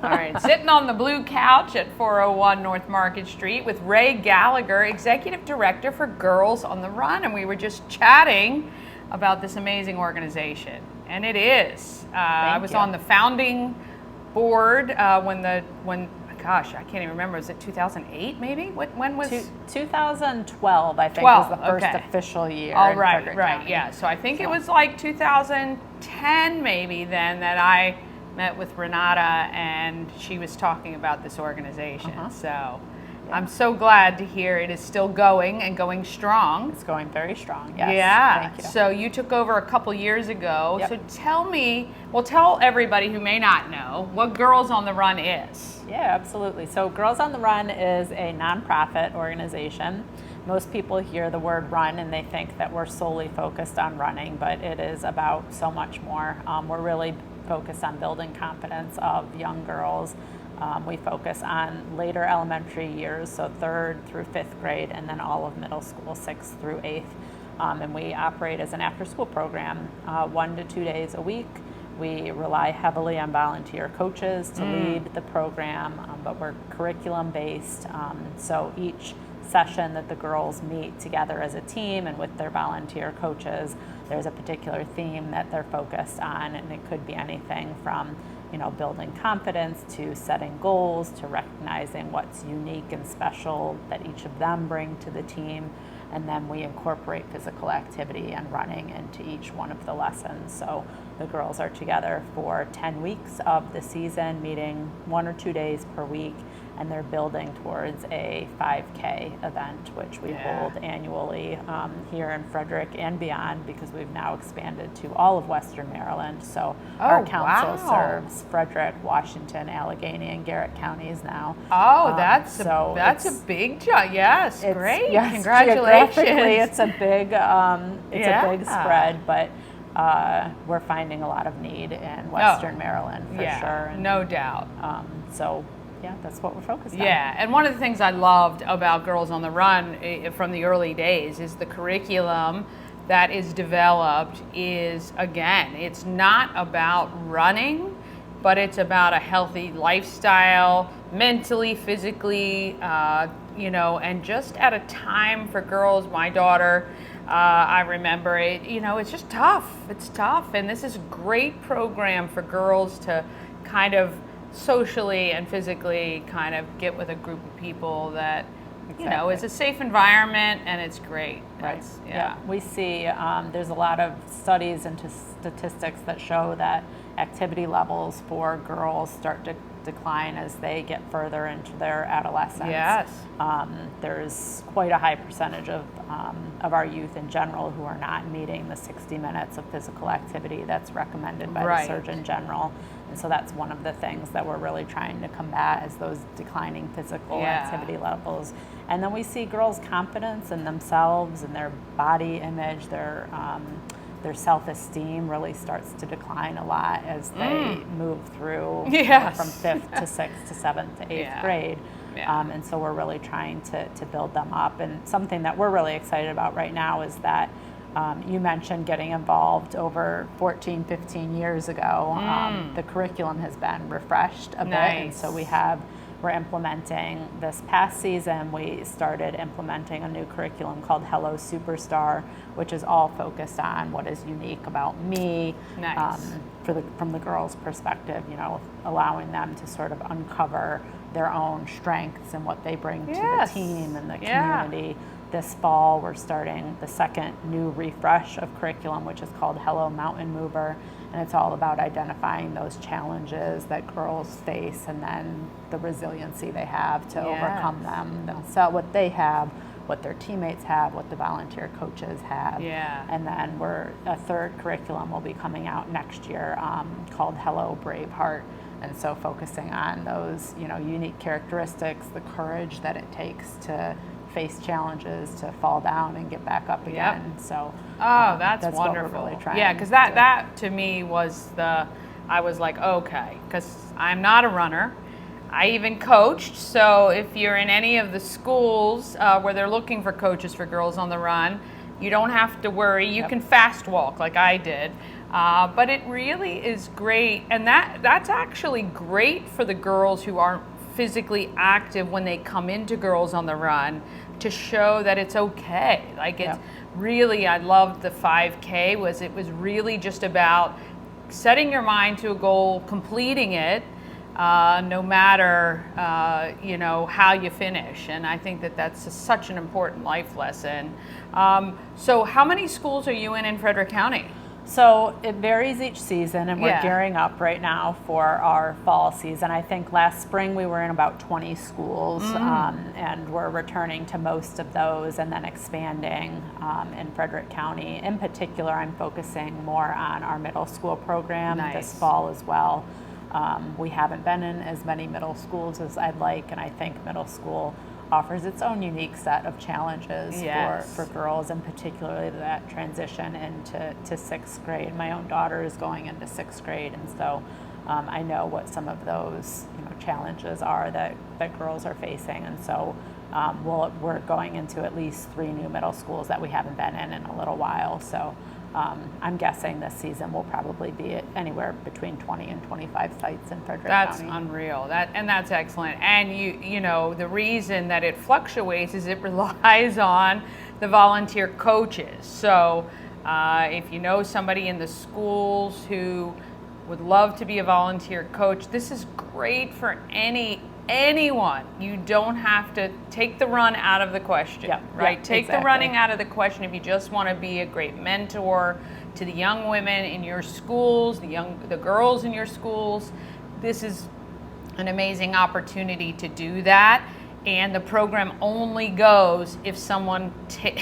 All right, sitting on the blue couch at 401 North Market Street with Rae Gallagher, Executive Director for Girls on the Run, and we were just chatting about this amazing organization, and it is. I was on the founding board when gosh, I can't even remember. Was it 2008 maybe? When was 2012? I think was the first official year. Oh, right. Yeah. So I think it was like 2010 maybe then that I met with Renata and she was talking about this organization. So I'm so glad to hear it is still going and going strong. It's going very strong. Yes. Yeah. Thank you. So you took over a couple years ago. Yep. So tell everybody who may not know what Girls on the Run is. Yeah, absolutely. So Girls on the Run is a nonprofit organization. Most people hear the word run and they think that we're solely focused on running, but it is about so much more. We're really focused on building confidence of young girls. We focus on later elementary years, so 3rd through 5th grade, and then all of middle school, 6th through 8th. And we operate as an after-school program, 1 to 2 days a week. We rely heavily on volunteer coaches to lead the program, but we're curriculum-based. So each session that the girls meet together as a team and with their volunteer coaches, there's a particular theme that they're focused on, and it could be anything from building confidence to setting goals to recognizing what's unique and special that each of them bring to the team. And then we incorporate physical activity and running into each one of the lessons. So the girls are together for 10 weeks of the season, meeting 1 or 2 days per week, and they're building towards a 5K event, which we hold annually here in Frederick and beyond, because we've now expanded to all of Western Maryland. So our council serves Frederick, Washington, Allegheny, and Garrett counties now. Oh, that's a big job. Yes, great. Yes, congratulations. It's a big a big spread, but we're finding a lot of need in Western Maryland for sure. And, no doubt. So yeah, that's what we're focused on. Yeah, and one of the things I loved about Girls on the Run from the early days is the curriculum that is developed is, again, it's not about running, but it's about a healthy lifestyle, mentally, physically, and just at a time for girls. My daughter, I remember it, it's just tough. It's tough. And this is a great program for girls to kind of socially and physically kind of get with a group of people that, is a safe environment, and it's great. Right. Yeah. We see there's a lot of studies and statistics that show that activity levels for girls start to decline as they get further into their adolescence. Yes. There's quite a high percentage of our youth in general who are not meeting the 60 minutes of physical activity that's recommended by the Surgeon General. And so that's one of the things that we're really trying to combat, is those declining physical activity levels. And then we see girls' confidence in themselves and their body image, their self-esteem really starts to decline a lot as they move through from 5th to 6th to 7th to 8th grade. Yeah. And so we're really trying to build them up. And something that we're really excited about right now is that you mentioned getting involved over 14, 15 years ago. The curriculum has been refreshed a bit. And so we're implementing this past season. We started implementing a new curriculum called Hello Superstar, which is all focused on what is unique about me. From the girls' perspective, allowing them to sort of uncover their own strengths and what they bring to the team and the community. This fall, we're starting the second new refresh of curriculum, which is called Hello Mountain Mover. And it's all about identifying those challenges that girls face and then the resiliency they have to overcome them themselves, what they have, what their teammates have, what the volunteer coaches have. And then a third curriculum will be coming out next year called Hello Braveheart. And so focusing on those, unique characteristics, the courage that it takes to face challenges, to fall down and get back up again. So that's wonderful. What we're really trying because that to me was I was like, okay, because I'm not a runner. I even coached, so if you're in any of the schools where they're looking for coaches for Girls on the Run, you don't have to worry. You can fast walk like I did, But it really is great, and that's actually great for the girls who aren't physically active when they come into Girls on the Run, to show that it's okay. Like, it's really, I loved the 5K, it was really just about setting your mind to a goal, completing it, no matter how you finish. And I think that's such an important life lesson. So how many schools are you in Frederick County? So it varies each season, and we're gearing up right now for our fall season. I think last spring we were in about 20 schools, and we're returning to most of those and then expanding in Frederick County. In particular, I'm focusing more on our middle school program this fall as well. We haven't been in as many middle schools as I'd like, and I think middle school offers its own unique set of challenges for girls, and particularly that transition into sixth grade. My own daughter is going into sixth grade, and so I know what some of those challenges are that girls are facing. And so we're going into at least 3 new middle schools that we haven't been in a little while. So I'm guessing this season will probably be at anywhere between 20 and 25 sites in Frederick County. That's unreal. That's excellent. And the reason that it fluctuates is it relies on the volunteer coaches. So if you know somebody in the schools who would love to be a volunteer coach, this is great for anyone. You don't have to take the run out of the question, right? Take the running out of the question if you just want to be a great mentor to the young women in your schools, the girls in your schools. This is an amazing opportunity to do that. And the program only goes if someone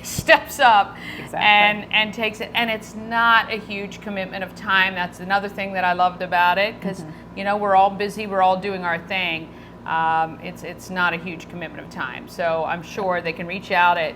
steps up and takes it. And it's not a huge commitment of time. That's another thing that I loved about it, because we're all busy, we're all doing our thing. It's not a huge commitment of time. So I'm sure they can reach out at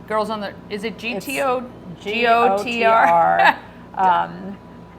Girls on the, is it GOTR?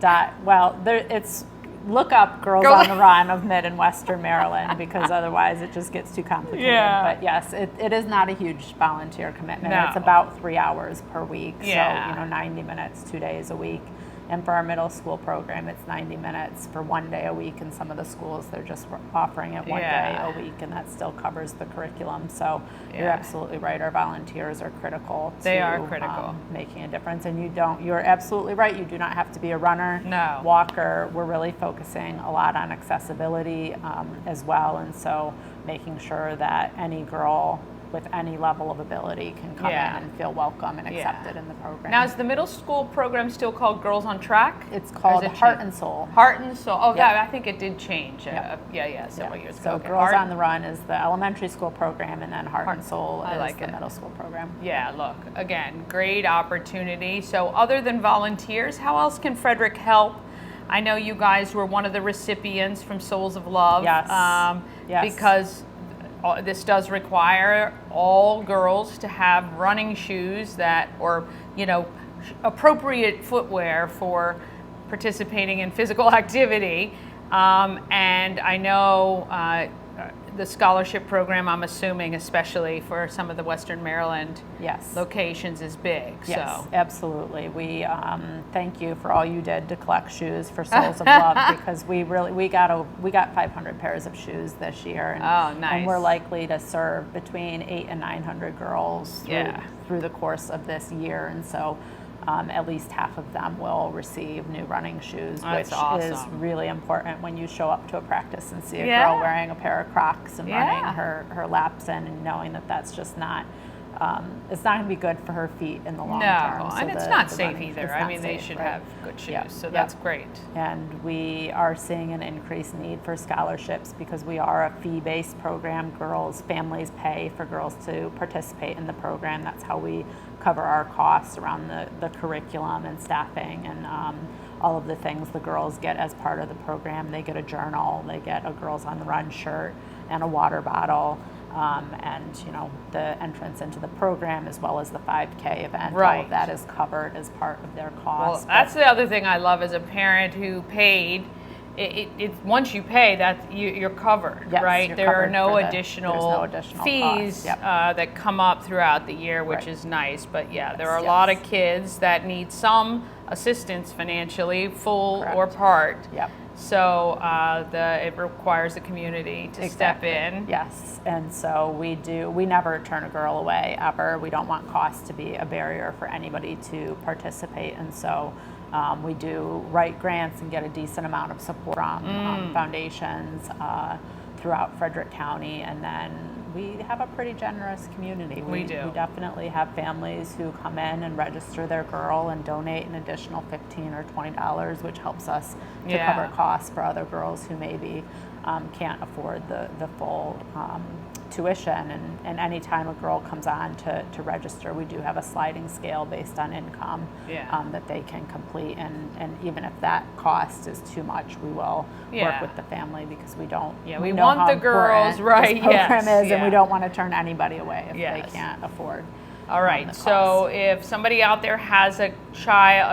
It's look up Girls on the Run of Mid and Western Maryland, because otherwise it just gets too complicated. But yes, it is not a huge volunteer commitment. It's about 3 hours per week. So 90 minutes 2 days a week. And for our middle school program, it's 90 minutes for 1 day a week. In some of the schools, they're just offering it 1 day a week, and that still covers the curriculum. So you're absolutely right. Our volunteers are critical to making a difference. And you're absolutely right. You do not have to be a runner, walker. We're really focusing a lot on accessibility as well. And so making sure that any girl with any level of ability can come in and feel welcome and accepted in the program. Now, is the middle school program still called Girls on Track? It's called Heart and Soul. Heart and Soul. Oh, I think it did change. Several years ago. So Girls on the Run is the elementary school program, and then Heart and Soul is the middle school program. Yeah, look, again, great opportunity. So other than volunteers, how else can Frederick help? I know you guys were one of the recipients from Souls of Love. Because this does require all girls to have running shoes or appropriate footwear for participating in physical activity. And I know the scholarship program, I'm assuming, especially for some of the Western Maryland locations, is big. Yes, absolutely. We thank you for all you did to collect shoes for Souls of Love, because we got 500 pairs of shoes this year, and we're likely to serve between 800 and 900 girls through the course of this year, and so at least half of them will receive new running shoes, which is really important when you show up to a practice and see a girl wearing a pair of Crocs and running her laps in, and knowing that that's just not, it's not going to be good for her feet in the long term. So and it's not safe either. I mean, they should have good shoes, so that's great. And we are seeing an increased need for scholarships, because we are a fee-based program. Families pay for girls to participate in the program. That's how we cover our costs around the curriculum and staffing and all of the things the girls get as part of the program. They get a journal, they get a Girls on the Run shirt and a water bottle, and the entrance into the program, as well as the 5K event. All of that is covered as part of their cost. Well, that's the other thing I love as a parent who paid. Once you pay, you're covered, right? There are no additional fees that come up throughout the year, which is nice. But there are a lot of kids that need some assistance financially, full Correct. or part. Yep. So it requires the community to step in. Yes, and so we never turn a girl away, ever. We don't want cost to be a barrier for anybody to participate, and so we do write grants and get a decent amount of support from foundations throughout Frederick County, and then we have a pretty generous community. We do. We definitely have families who come in and register their girl and donate an additional $15 or $20, which helps us to cover costs for other girls who maybe can't afford the full tuition. And anytime a girl comes on to register, we do have a sliding scale based on income that they can complete. And even if that cost is too much, we will work with the family, because we don't. Yeah, we want the girls, right? This program is, and we don't want to turn anybody away if they can't afford. All right, so if somebody out there has a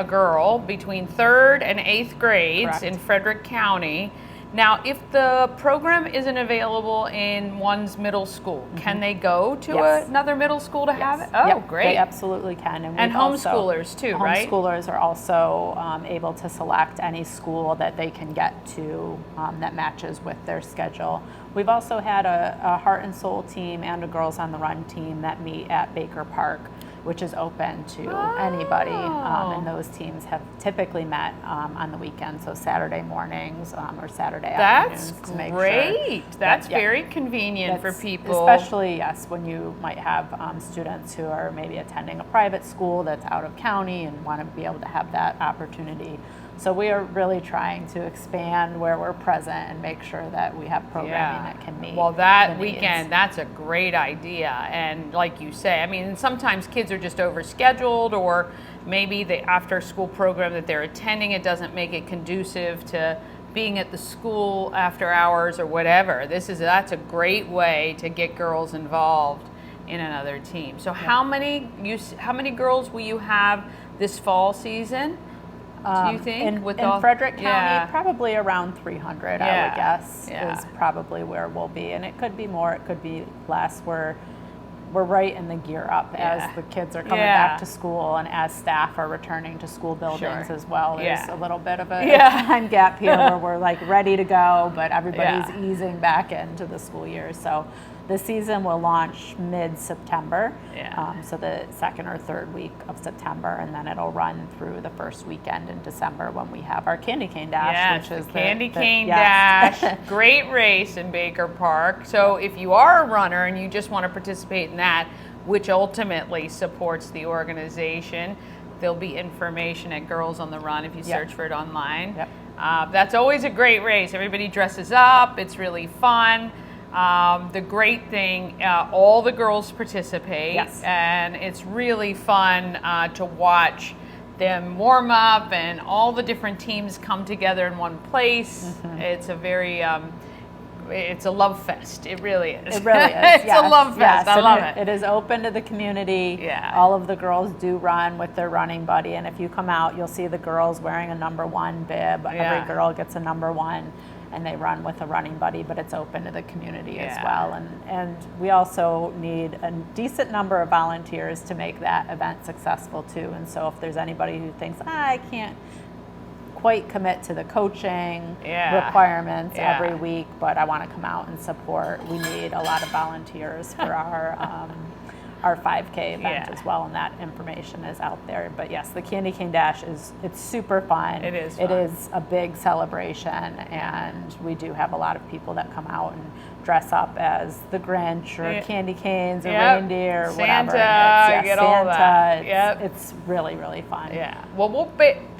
girl between 3rd and 8th grades in Frederick County, now if the program isn't available in one's middle school, can they go to another middle school to have it? Oh, great. They absolutely can. And homeschoolers too, right? Homeschoolers are also able to select any school that they can get to that matches with their schedule. We've also had a Heart and Soul team and a Girls on the Run team that meet at Baker Park, which is open to anybody. And those teams have typically met on the weekend, so Saturday mornings or Saturday afternoons. That's to make great. Sure That's very convenient for people. Especially, when you might have students who are maybe attending a private school that's out of county and want to be able to have that opportunity. So we are really trying to expand where we're present and make sure that we have programming that can meet. Well, that weekend, that's a great idea. And like you say, I mean, sometimes kids are just overscheduled, or maybe the after school program that they're attending, it doesn't make it conducive to being at the school after hours or whatever. That's a great way to get girls involved in another team. So how many girls will you have this fall season? Do you think? In Frederick County, probably around 300, I would guess, is probably where we'll be. And it could be more, it could be less. We're right in the gear up as the kids are coming back to school and as staff are returning to school buildings as well. There's a little bit of a time gap here where we're like ready to go, but everybody's easing back into the school year. So the season will launch mid-September, so the 2nd or 3rd week of September, and then it'll run through the first weekend in December when we have our Candy Cane Dash, which is the Candy Cane Dash. Great race in Baker Park. So if you are a runner and you just want to participate in that, which ultimately supports the organization, there'll be information at Girls on the Run if you search for it online. That's always a great race. Everybody dresses up. It's really fun. The great thing, all the girls participate, and it's really fun to watch them warm up and all the different teams come together in one place. It's a very, it's a love fest. It really is. It really is. It's a love fest. I love it. It is open to the community. All of the girls do run with their running buddy, and if you come out, you'll see the girls wearing a number 1 bib. Every girl gets a number 1. And they run with a running buddy, but it's open to the community as well. And we also need a decent number of volunteers to make that event successful too. And so if there's anybody who thinks, I can't quite commit to the coaching requirements every week, but I want to come out and support, we need a lot of volunteers for our 5K event as well, and that information is out there. But yes, the Candy Cane Dash it's super fun. It is fun. It is a big celebration, and we do have a lot of people that come out and dress up as the Grinch or candy canes or reindeer or whatever. Santa, get all that. It's really, really fun. Well,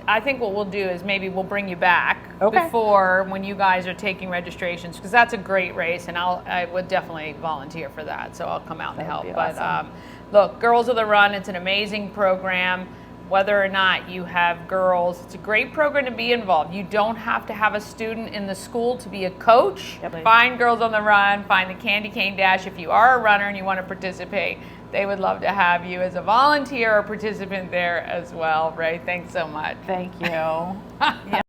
I think what we'll do is maybe we'll bring you back before when you guys are taking registrations, because that's a great race, and I would definitely volunteer for that, so I'll come out and help. But look, Girls of the Run, it's an amazing program. Whether or not you have girls, it's a great program to be involved. You don't have to have a student in the school to be a coach. Find Girls on the Run, find the Candy Cane Dash. If you are a runner and you want to participate, they would love to have you as a volunteer or participant there as well. Rae, thanks so much. Thank you.